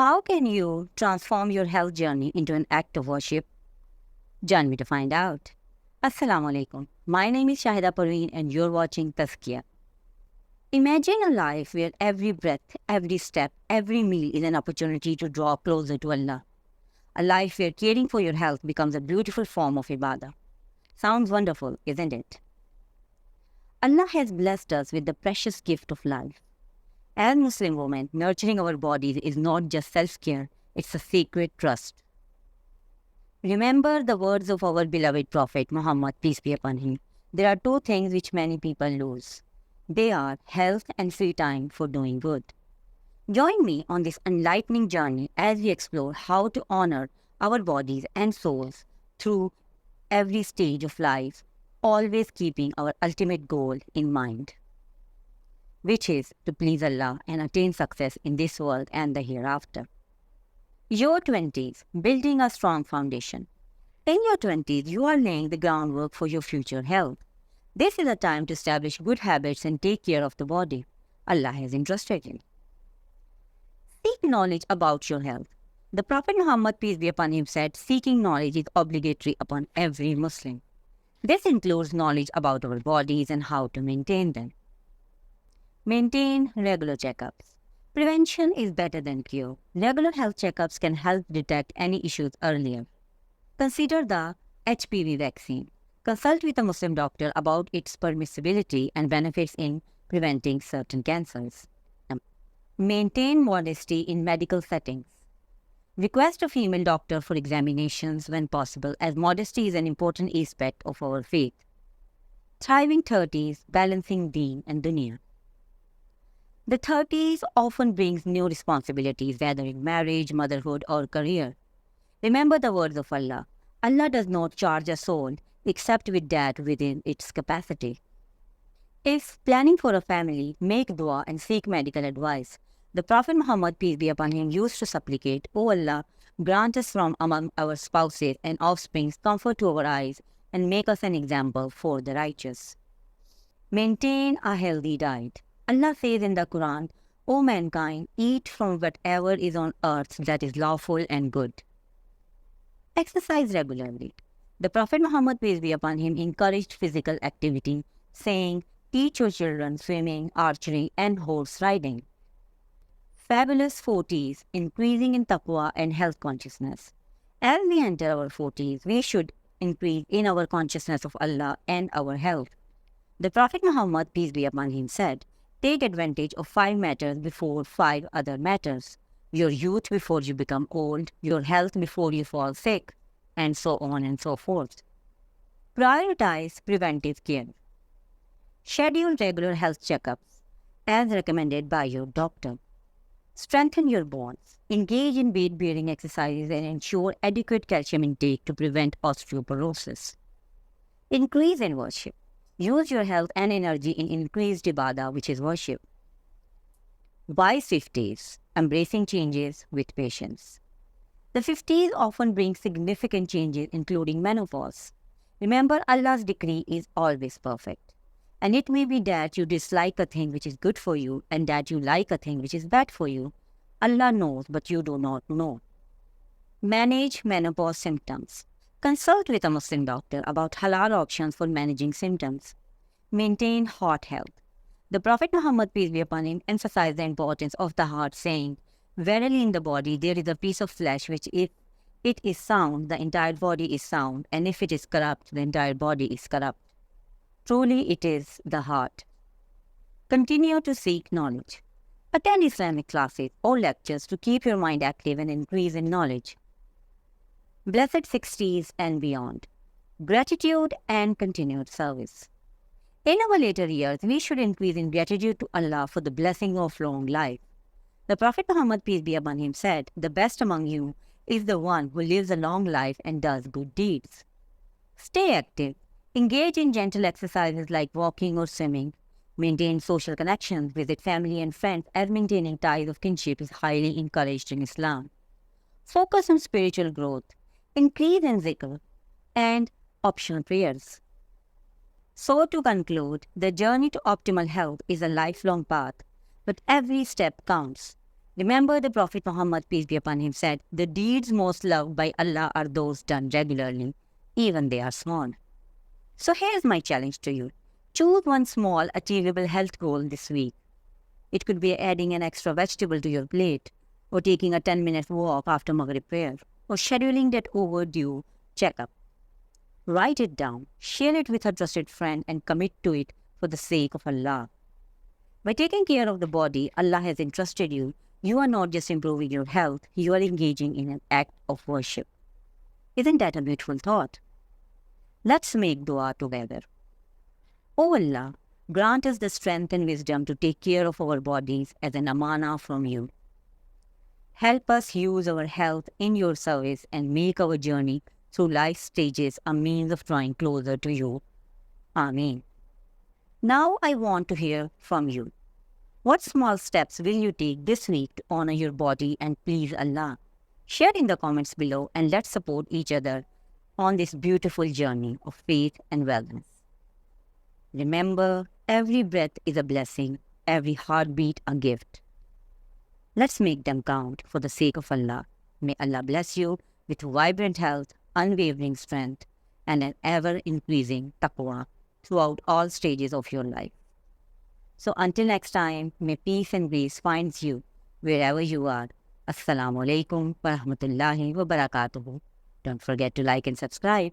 How can you transform your health journey into an act of worship? Join me to find out. Assalamu alaikum. My name is Shahida Parveen and you're watching Tazkiyah. Imagine a life where every breath, every step, every meal is an opportunity to draw closer to Allah. A life where caring for your health becomes a beautiful form of ibadah. Sounds wonderful, isn't it? Allah has blessed us with the precious gift of life. As Muslim women, nurturing our bodies is not just self-care, it's a sacred trust. Remember the words of our beloved Prophet Muhammad, peace be upon him. There are two things which many people lose. They are health and free time for doing good. Join me on this enlightening journey as we explore how to honor our bodies and souls through every stage of life, always keeping our ultimate goal in mind, which is to please Allah and attain success in this world and the hereafter. Your 20s, building a strong foundation. In your 20s, you are laying the groundwork for your future health. This is a time to establish good habits and take care of the body Allah has entrusted you. Seek knowledge about your health. The Prophet Muhammad, peace be upon him, said, seeking knowledge is obligatory upon every Muslim. This includes knowledge about our bodies and how to maintain them. Maintain regular checkups. Prevention is better than cure. Regular health checkups can help detect any issues earlier. Consider the HPV vaccine. Consult with a Muslim doctor about its permissibility and benefits in preventing certain cancers. Maintain modesty in medical settings. Request a female doctor for examinations when possible, as modesty is an important aspect of our faith. Thriving 30s, balancing deen and dunya. The 30s often brings new responsibilities, whether in marriage, motherhood, or career. Remember the words of Allah. Allah does not charge a soul except with that within its capacity. If planning for a family, make dua and seek medical advice. The Prophet Muhammad, peace be upon him, used to supplicate, O Allah, grant us from among our spouses and offsprings comfort to our eyes and make us an example for the righteous. Maintain a healthy diet. Allah says in the Quran, O mankind, eat from whatever is on earth that is lawful and good. Exercise regularly. The Prophet Muhammad, peace be upon him, encouraged physical activity, saying, teach your children swimming, archery, and horse riding. Fabulous 40s, increasing in taqwa and health consciousness. As we enter our 40s, we should increase in our consciousness of Allah and our health. The Prophet Muhammad, peace be upon him, said, take advantage of 5 matters before 5 other matters. Your youth before you become old, your health before you fall sick, and so on and so forth. Prioritize preventive care. Schedule regular health checkups as recommended by your doctor. Strengthen your bones. Engage in weight-bearing exercises and ensure adequate calcium intake to prevent osteoporosis. Increase in worship. Use your health and energy in increased ibadah, which is worship. Wise 50s, embracing changes with patience. The 50s often bring significant changes, including menopause. Remember, Allah's decree is always perfect. And it may be that you dislike a thing which is good for you and that you like a thing which is bad for you. Allah knows, but you do not know. Manage menopause symptoms. Consult with a Muslim doctor about halal options for managing symptoms. Maintain heart health. The Prophet Muhammad, peace be upon him, emphasized the importance of the heart, saying, verily in the body there is a piece of flesh which if it is sound, the entire body is sound, and if it is corrupt, the entire body is corrupt. Truly it is the heart. Continue to seek knowledge. Attend Islamic classes or lectures to keep your mind active and increase in knowledge. Blessed 60s and beyond. Gratitude and continued service. In our later years, we should increase in gratitude to Allah for the blessing of long life. The Prophet Muhammad, peace be upon him, said, the best among you is the one who lives a long life and does good deeds. Stay active. Engage in gentle exercises like walking or swimming. Maintain social connections. Visit family and friends, as maintaining ties of kinship is highly encouraged in Islam. Focus on spiritual growth. Increase in zikr and optional prayers. So to conclude, the journey to optimal health is a lifelong path, but every step counts. Remember, the Prophet Muhammad, peace be upon him, said, "The deeds most loved by Allah are those done regularly, even they are small." So here's my challenge to you. Choose one small, achievable health goal this week. It could be adding an extra vegetable to your plate, or taking a 10-minute walk after Maghrib prayer, or scheduling that overdue checkup. Write it down, share it with a trusted friend, and commit to it for the sake of Allah. By taking care of the body Allah has entrusted you, you are not just improving your health, you are engaging in an act of worship. Isn't that a beautiful thought? Let's make dua together. O Allah, grant us the strength and wisdom to take care of our bodies as an amana from you. Help us use our health in your service and make our journey through life stages a means of drawing closer to you. Ameen. Now I want to hear from you. What small steps will you take this week to honor your body and please Allah? Share in the comments below and let's support each other on this beautiful journey of faith and wellness. Remember, every breath is a blessing, every heartbeat a gift. Let's make them count for the sake of Allah. May Allah bless you with vibrant health, unwavering strength, and an ever-increasing taqwa throughout all stages of your life. So until next time, may peace and grace finds you wherever you are. Assalamu alaikum wa rahmatullahi wa barakatuhu. Don't forget to like and subscribe.